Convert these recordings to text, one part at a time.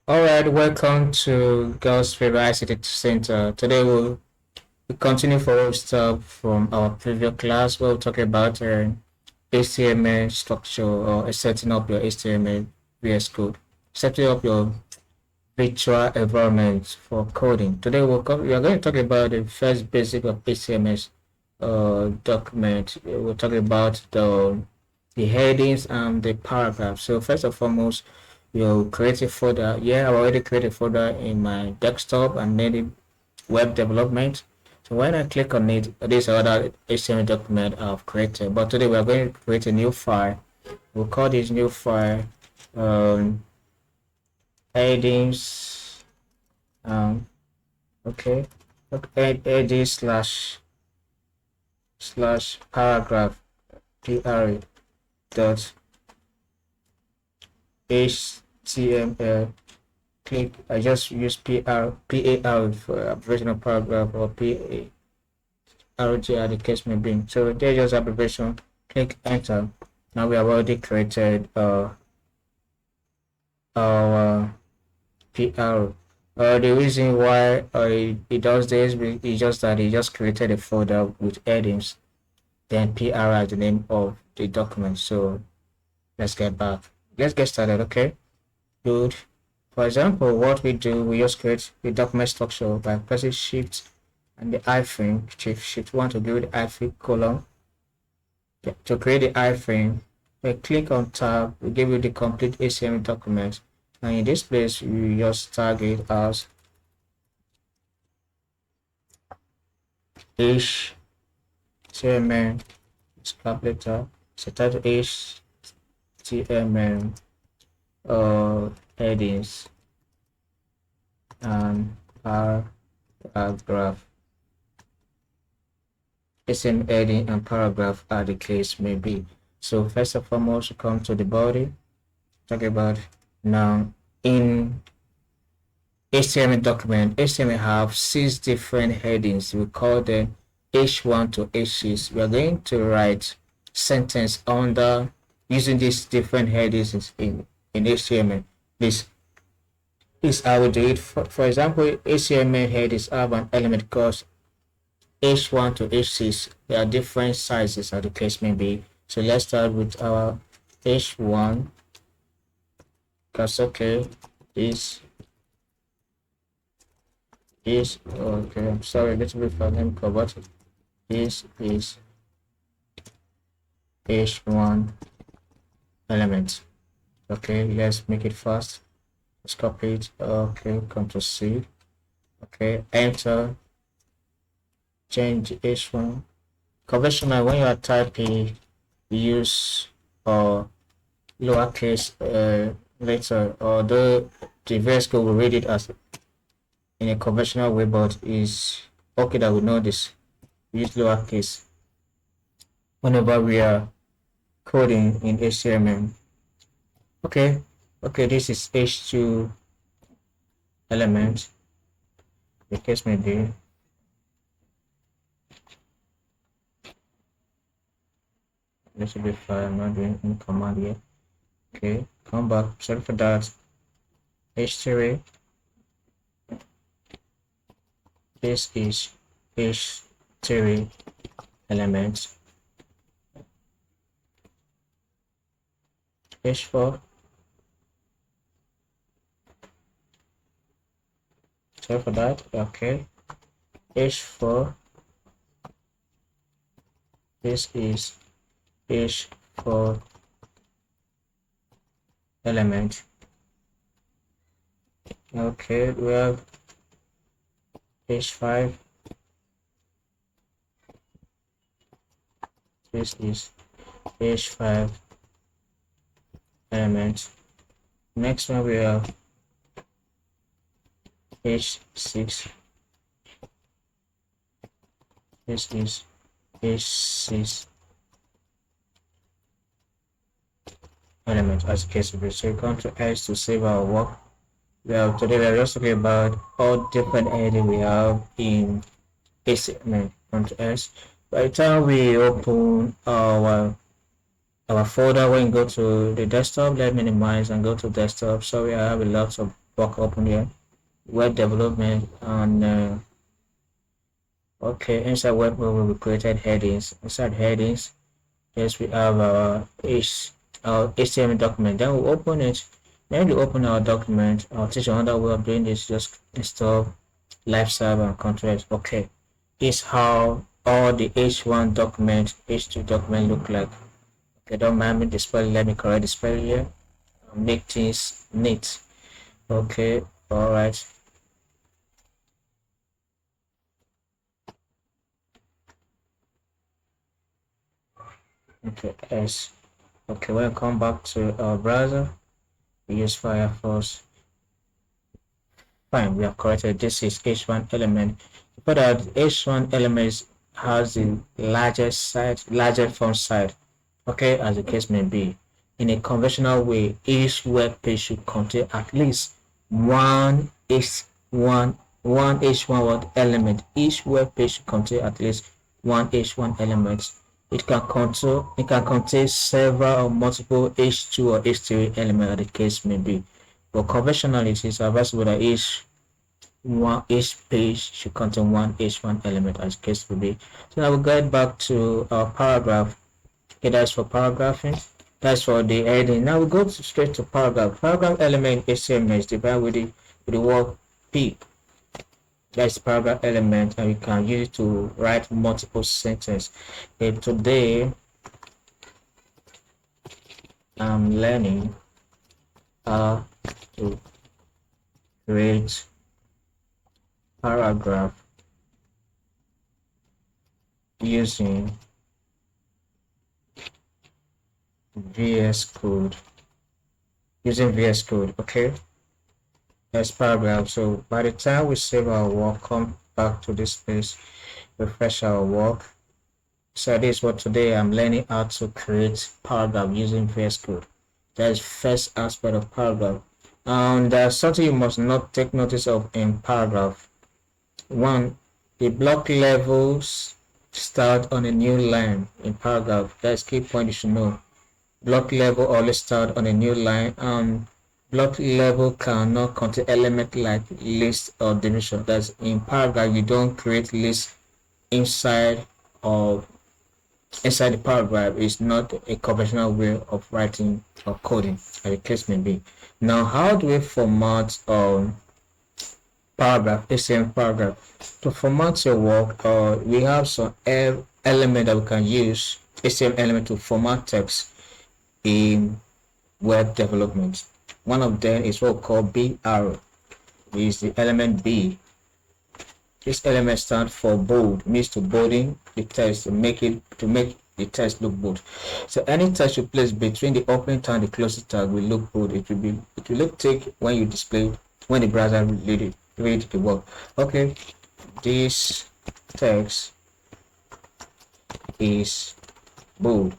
All right, welcome to Girls Favorite ICT Center. Today we continue for our stuff from our previous class where we talk about HTML structure or setting up your HTML VS Code, setting up your virtual environment for coding. Today we are going to talk about the first basic of HTML document. We'll talk about the headings and the paragraphs. So first and foremost, you create a folder. Yeah, I already created a folder in my desktop and made it web development. So when I click on it, this is another HTML document I've created. But today we are going to create a new file. We'll call this new file headings. Okay, headings slash paragraph pr dot html. Click. I just use par for abbreviation of paragraph or parg at the case may be. So there's just abbreviation. Click enter. Now we have already created our pr. The reason why it does this is just that it just created a folder with headings, then pr as the name of the document. So let's get back. Let's get started. Okay, good. For example, what we do, we just create the document structure by pressing shift and the iframe, shift 1 to give it the iframe column. To create the iframe, we click on tab, we give you the complete HTML document, and in this place you just tag it as HTML, it's capital, so title HTML headings and paragraph. HTML heading and paragraph are the case may be. So first and foremost, we come to the body. Talk about now in HTML document. HTML have 6 different headings. We call them H1 to H6. We are going to write sentence under using these different headings in HTML. This is how we do it. For example, HTML headings have an element called H1 to H6. There are different sizes as the case may be. So let's start with our H1. That's okay. Is okay. I'm sorry, a little bit for them covered. Is H1 element. Okay, let's make it fast. Let's copy it. Okay, Ctrl C. Okay, enter. Change H1. Conventional, when you are typing, use lowercase letter, although the VS Code will read it as in a conventional way, but is okay that we know this. Use lowercase whenever we are coding in HTML. Okay, this is H2 element. The case may be. This should be fine. I'm not doing any command yet. Okay, come back. Sorry for that. H3. This is H3 element. H4. Sorry for that. Okay. H4. This is H4 element. Okay, we have H5. This is H5 element. Next one we have H6. This is H6 element as a case of it. So we come to S to save our work. Today we are just talking about all different headings we have in HTML. Come to S. By the time we open our folder, when you go to the desktop, let's minimize and go to desktop. So we have a lot of work open here. Web development and okay, inside web we created headings. Inside headings, yes, we have our HTML document. Then we open it. When we open our document, I'll teach you another way of doing this. Just install live server and control. Okay, this is how all the H1 document, H2 document look like. Okay, don't mind me the spelling. Let me correct the spelling here. Make things neat. Okay, all right. Okay, S. Okay, when I come back to our browser, we use Firefox. Fine, we have corrected. This is H1 element. But that H1 element has the largest side, larger font size. Okay, as the case may be. In a conventional way, each web page should contain at least one H1 word element. Each web page should contain at least one H1 element. It can contain several or multiple H2 or H3 elements as the case may be. But conventionally, it is advisable that each page should contain one H1 element as the case may be. So now we'll get back to our paragraph. Okay, that's for paragraphing. That's for the heading. Now we go straight to paragraph. Paragraph element HTML is divided with the word P. That's the paragraph element, and you can use it to write multiple sentences. And today, I'm learning how to create paragraph using VS Code. Okay, that's paragraph. So by the time we save our work, come back to this place, refresh our work. So this is what today I'm learning how to create paragraph using VS Code. That's first aspect of paragraph. And there's something you must not take notice of in paragraph. One, the block levels start on a new line in paragraph. That's key point you should know. Block level always start on a new line. Block level cannot contain element like list or division. That's in paragraph. You don't create list inside the paragraph. Is not a conventional way of writing or coding, as the case may be. Now, how do we format paragraph, HTML paragraph? To format your work, we have some element that we can use, HTML element to format text in web development. One of them is what we call B arrow. Is the element B. This element stands for bold, means to bolding the text to make the text look bold. So any text you place between the opening tag and the closing tag will look bold. It will look thick when you display it, when the browser read the word. Okay, this text is bold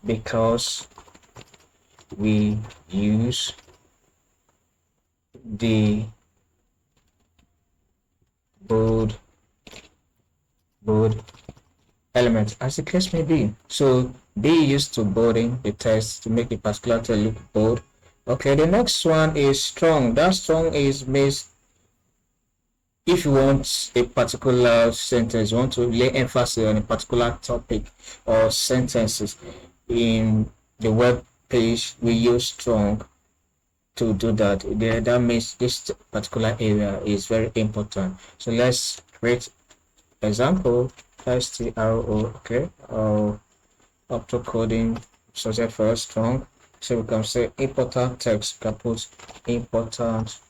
because we use the bold element, as the case may be. So B used to bolding the text to make the particular text look bold. Okay, the next one is strong. That strong means if you want a particular sentence, you want to lay emphasis on a particular topic or sentences in the web page, we use strong to do that. That means this particular area is very important. So let's create example stro. Okay, auto coding subject first strong. So we can say important text. We can put important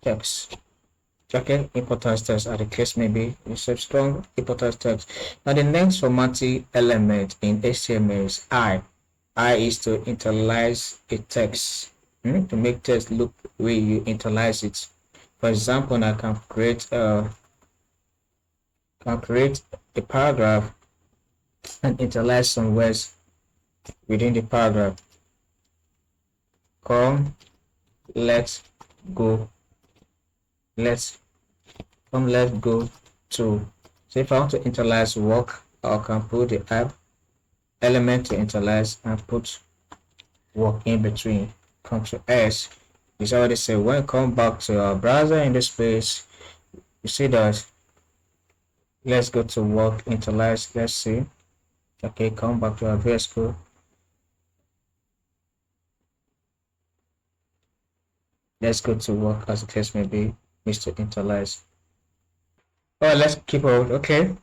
text. Okay, important text as the case may be. You say strong important text. Now the next formatting element in HTML is I. I is to internalize a text, to make text look where you internalize it. For example, I can create a paragraph and internalize some words within the paragraph. Come, let's go to. So if I want to internalize work, I can put the app element to internalize and put work in between. Control S is already say when we come back to our browser in this space, you see that. Let's go to work initialize. Let's see. Okay, come back to our VS Code. Let's go to work as the case may be, Mr. Initialize. Oh, let's keep on. Okay,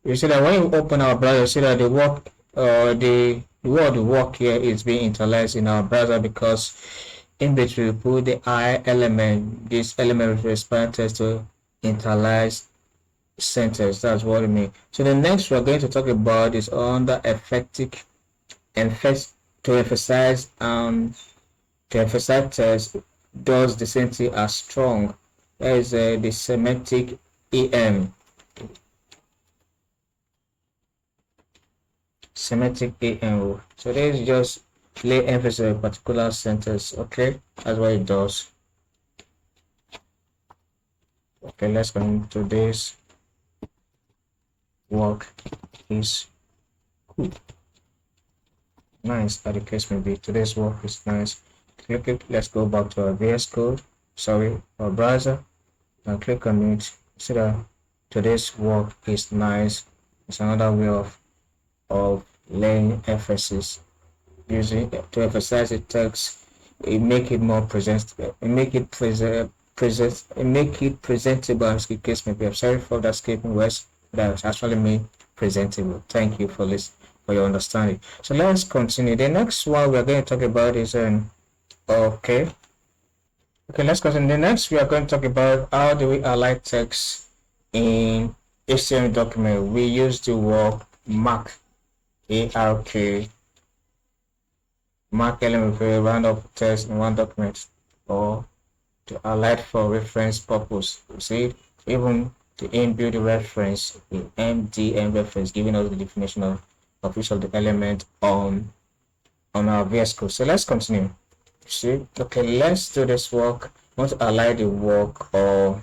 you see that when you open our browser, you see that the work, the word work here is being initialized in our browser because in between we put the I element. This element responds to initialize sentence. That's what it means. So the next we're going to talk about is under effective, to emphasize test does the same thing as strong. That is the semantic EM. Semantic EM. So this is just lay emphasis on a particular sentence. Okay, that's what it does. Okay, let's go into this. Work is cool. Nice, as the case may be. Today's work is nice. Click it. Let's go back to our VS Code. Sorry, our browser. And click on it. See that today's work is nice. It's another way of laying emphasis, using to emphasize the text. It make it more presentable. It make it presentable. As the case may be. I'm sorry for that skipping words. That actually mean presentable. Thank you for this, for your understanding. So let's continue. The next one we're going to talk about is okay, let's continue. The next we are going to talk about how do we align text in HTML document. We use the word mark, ARK, mark element for a round of text in one document, or to highlight for reference purpose. You see, even the inbuilt reference, the MDN reference, giving us the definition of each of the element on our VS Code. So let's continue. See, okay, let's do this work. I want to align the work, or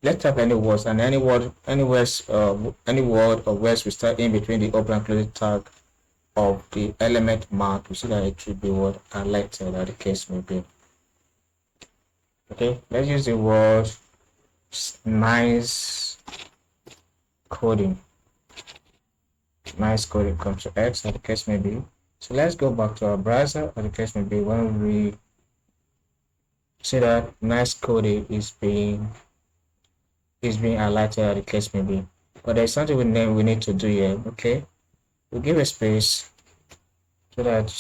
let's have any words, and any word or words we start in between the open and closing tag of the element mark. You see that it should be what highlighted, or the case may be. Okay, let's use the word nice coding. Nice coding comes to X, as the case may be. So let's go back to our browser, as the case may be. When we see that nice coding is being highlighted, as the case may be. But there's something we need to do here. Okay, we give a space so that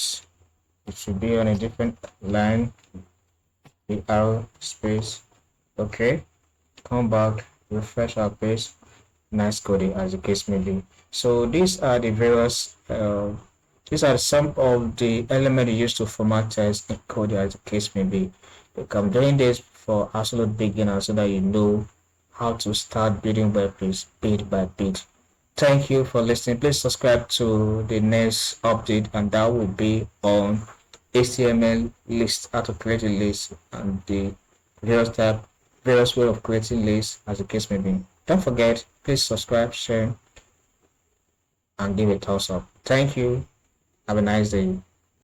it should be on a different line. The arrow space. Okay, come back, refresh our page. Nice coding, as the case may be. So these are the various these are some of the elements used to format text in code, as the case may be. I'm doing this for absolute beginners so that you know how to start building web pages bit by bit. Thank you for listening. Please subscribe to the next update, and that will be on HTML list, how to create a list, and the various way of creating lists, as the case may be. Don't forget, please subscribe, share, and give a thumbs up. Thank you. Have a nice day.